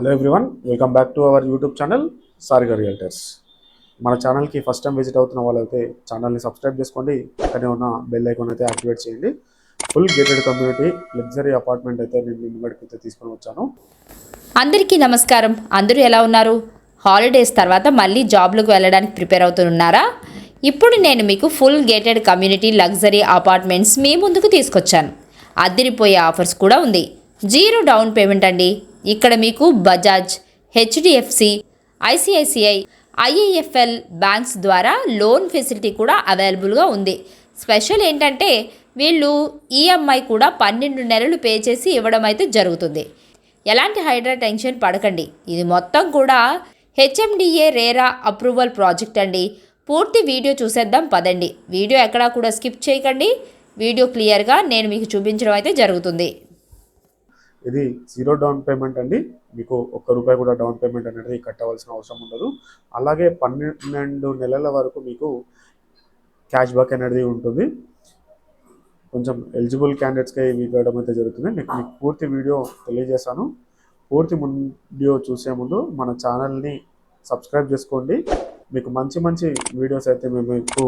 Hello everyone, welcome back to our YouTube channel సారిగా realtors. మన ఛానల్కి ఫస్ట్ టైం విజిట్ అవుతున్న వాళ్ళైతే ఛానల్ని సబ్స్క్రైబ్ చేసుకోండి. పక్కనే ఉన్న బెల్ ఐకాన్ అయితే యాక్టివేట్ చేయండి. Full gated community luxury apartment అయితే నేను మీ ముంగడికి తీసుకొని వచ్చాను. అందరికీ నమస్కారం. అందరూ ఎలా ఉన్నారు? హాలిడేస్ తర్వాత మళ్ళీ జాబ్లకు వెళ్ళడానికి ప్రిపేర్ అవుతున్నారా? ఇప్పుడు నేను మీకు full gated community luxury apartments మీ ముందుకు తీసుకొచ్చాను. అదిరిపోయే ఆఫర్స్ కూడా ఉంది. 0 డౌన్ పేమెంట్ అండి. ఇక్కడ మీకు Bajaj, HDFC, ICICI, IIFL banks ద్వారా లోన్ ఫెసిలిటీ కూడా అవైలబుల్గా ఉంది. స్పెషల్ ఏంటంటే వీళ్ళు ఈఎంఐ కూడా 12 నెలలు పే చేసి ఇవ్వడం అయితే జరుగుతుంది. ఎలాంటి హైడ్రా టెన్షన్ పడకండి. ఇది మొత్తం కూడా హెచ్ఎండిఏ రేరా అప్రూవల్ ప్రాజెక్ట్ అండి. పూర్తి వీడియో చూసేద్దాం పదండి. వీడియో ఎక్కడా కూడా స్కిప్ చేయకండి. వీడియో క్లియర్గా నేను మీకు చూపించడం అయితే జరుగుతుంది. ఇది 0 డౌన్ పేమెంట్ అండి. మీకు ₹1 కూడా డౌన్ పేమెంట్ అనేది కట్టవలసిన అవసరం ఉండదు. అలాగే 12 నెలల వరకు మీకు క్యాష్ బ్యాక్ అనేది ఉంటుంది. కొంచెం ఎలిజిబుల్ క్యాండిడేట్స్కి ఇవి ఇవ్వడం అయితే జరుగుతుంది. మీకు పూర్తి వీడియో తెలియజేశాను. పూర్తి వీడియో చూసే ముందు మన ఛానల్ని సబ్స్క్రైబ్ చేసుకోండి. మీకు మంచి వీడియోస్ అయితే మేము మీకు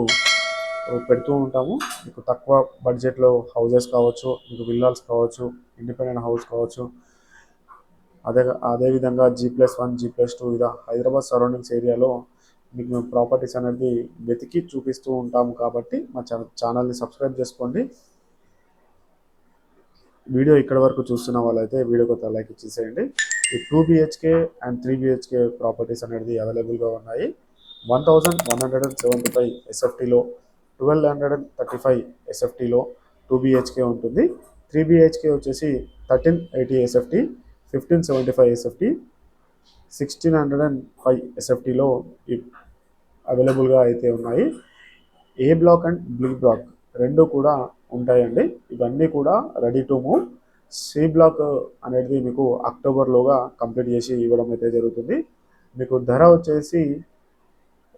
పెడుతూ ఉంటాము. మీకు తక్కువ బడ్జెట్లో హౌజెస్ కావచ్చు, మీకు విల్లాస్ కావచ్చు, ఇండిపెండెంట్ హౌస్ కావచ్చు, అదేవిధంగా G+1, G+2 ఇలా హైదరాబాద్ సరౌండింగ్స్ ఏరియాలో మీకు మేము ప్రాపర్టీస్ అనేది వెతికి చూపిస్తూ ఉంటాము. కాబట్టి మా ఛానల్ని సబ్స్క్రైబ్ చేసుకోండి. వీడియో ఇక్కడ వరకు చూస్తున్న వాళ్ళైతే వీడియోకి ఒక లైక్ ఇచ్చేసేయండి. ఈ 2 BHK అండ్ 3 BHK ప్రాపర్టీస్ అనేది అవైలబుల్గా ఉన్నాయి. 1175 SFTలో, 1235 SFTలో 2 BHK ఉంటుంది. 3 BHK వచ్చేసి 1380 SFT, 1575 SFT, 1605 SFTలో అవైలబుల్గా అయితే ఉన్నాయి. A block and B block రెండు కూడా ఉంటాయండి. ఇవన్నీ కూడా ready to move. C block అనేది మీకు అక్టోబర్లోగా కంప్లీట్ చేసి ఇవ్వడం అయితే జరుగుతుంది. మీకు ధర వచ్చేసి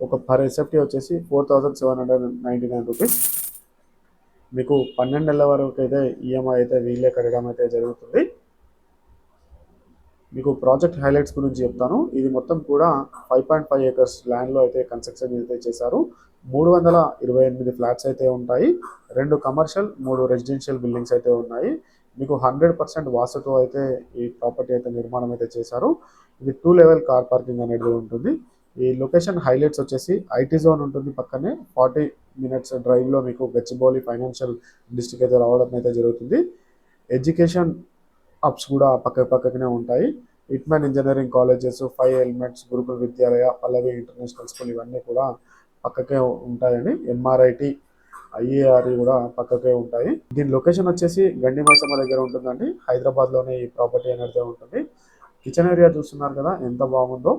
ఒక పర్ ఎస్ఎఫ్టీ వచ్చేసి 4799 రూపీస్. మీకు 12 నెలల వరకు అయితే ఈఎంఐ అయితే వీళ్ళే కట్టడం అయితే జరుగుతుంది. మీకు ప్రాజెక్ట్ హైలైట్స్ గురించి చెప్తాను. ఇది మొత్తం కూడా 5.5 acres ల్యాండ్లో అయితే కన్స్ట్రక్షన్ అయితే చేశారు. 328 ఫ్లాట్స్ అయితే ఉంటాయి. 2 కమర్షియల్, 3 రెసిడెన్షియల్ బిల్డింగ్స్ అయితే ఉన్నాయి. మీకు 100% వాస్తుతో అయితే ఈ ప్రాపర్టీ అయితే నిర్మాణం అయితే చేశారు. ఇది 2 level కార్ పార్కింగ్ అనేది ఉంటుంది. ఈ లొకేషన్ హైలైట్స్ వచ్చేసి ఐటీ జోన్ ఉంటుంది. పక్కనే 40 minutes డ్రైవ్లో మీకు గచ్చిబౌలి ఫైనాన్షియల్ డిస్ట్రిక్ట్ అయితే రావడం అయితే జరుగుతుంది. ఎడ్యుకేషన్ హబ్స్ కూడా పక్కనే ఉంటాయి. ఇట్మెన్ ఇంజనీరింగ్ కాలేజెస్, 5 ఎలిమెంట్స్ గురుకుల విద్యాలయ, పల్లవి ఇంటర్నేషనల్ స్కూల్ ఇవన్నీ కూడా పక్కకే ఉంటాయండి. ఎంఆర్ఐటి, ఐఏఆర్ఈ కూడా పక్కకే ఉంటాయి. దీని లొకేషన్ వచ్చేసి గండిమైసమ్మ దగ్గర ఉంటుందండి. హైదరాబాద్లోనే ఈ ప్రాపర్టీ అనేది ఉంటుంది. కిచెన్ ఏరియా చూస్తున్నారు కదా ఎంత బాగుందో.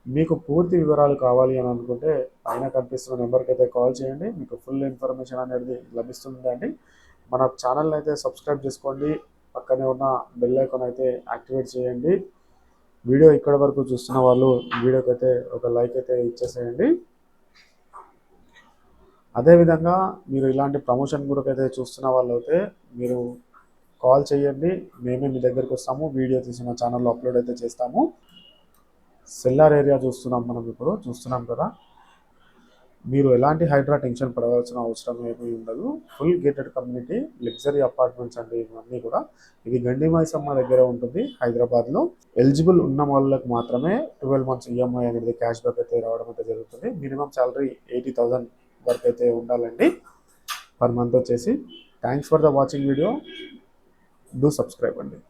మీకు పూర్తి వివరాలు కావాలి అని అనుకుంటే పైన కనిపిస్తున్న నెంబర్కి అయితే కాల్ చేయండి. మీకు ఫుల్ ఇన్ఫర్మేషన్ అనేది లభిస్తుంది అండి. మన ఛానల్ని అయితే సబ్స్క్రైబ్ చేసుకోండి. పక్కనే ఉన్న బెల్ ఐకాన్ అయితే యాక్టివేట్ చేయండి. వీడియో ఇక్కడ వరకు చూస్తున్న వాళ్ళు వీడియోకి అయితే ఒక లైక్ అయితే ఇచ్చేసేయండి. అదేవిధంగా మీరు ఇలాంటి ప్రమోషన్ కూడా అయితే చూస్తున్న వాళ్ళు అయితే మీరు కాల్ చేయండి. మేమే మీ దగ్గరికి వస్తాము. వీడియో తీసి మా ఛానల్లో అప్లోడ్ అయితే చేస్తాము. సెల్లార్ ఏరియా ఇప్పుడు చూస్తున్నాం కదా. మీరు ఎలాంటి హైడ్రా టెన్షన్ పడవలసిన అవసరం ఏమీ ఉండదు. Full gated community luxury apartments అండి ఇవన్నీ కూడా. ఇది గండిమైసమ్మ దగ్గర ఉంటుంది హైదరాబాద్లో. ఎలిజిబుల్ ఉన్న వాళ్ళకి మాత్రమే 12 months ఈఎంఐ అనేది క్యాష్ బ్యాక్ అయితే రావడం అయితే జరుగుతుంది. మినిమం శాలరీ 80,000 వరకు అయితే ఉండాలండి పర్ మంత్ వచ్చేసి. Thanks for the watching video. Do subscribe అండి.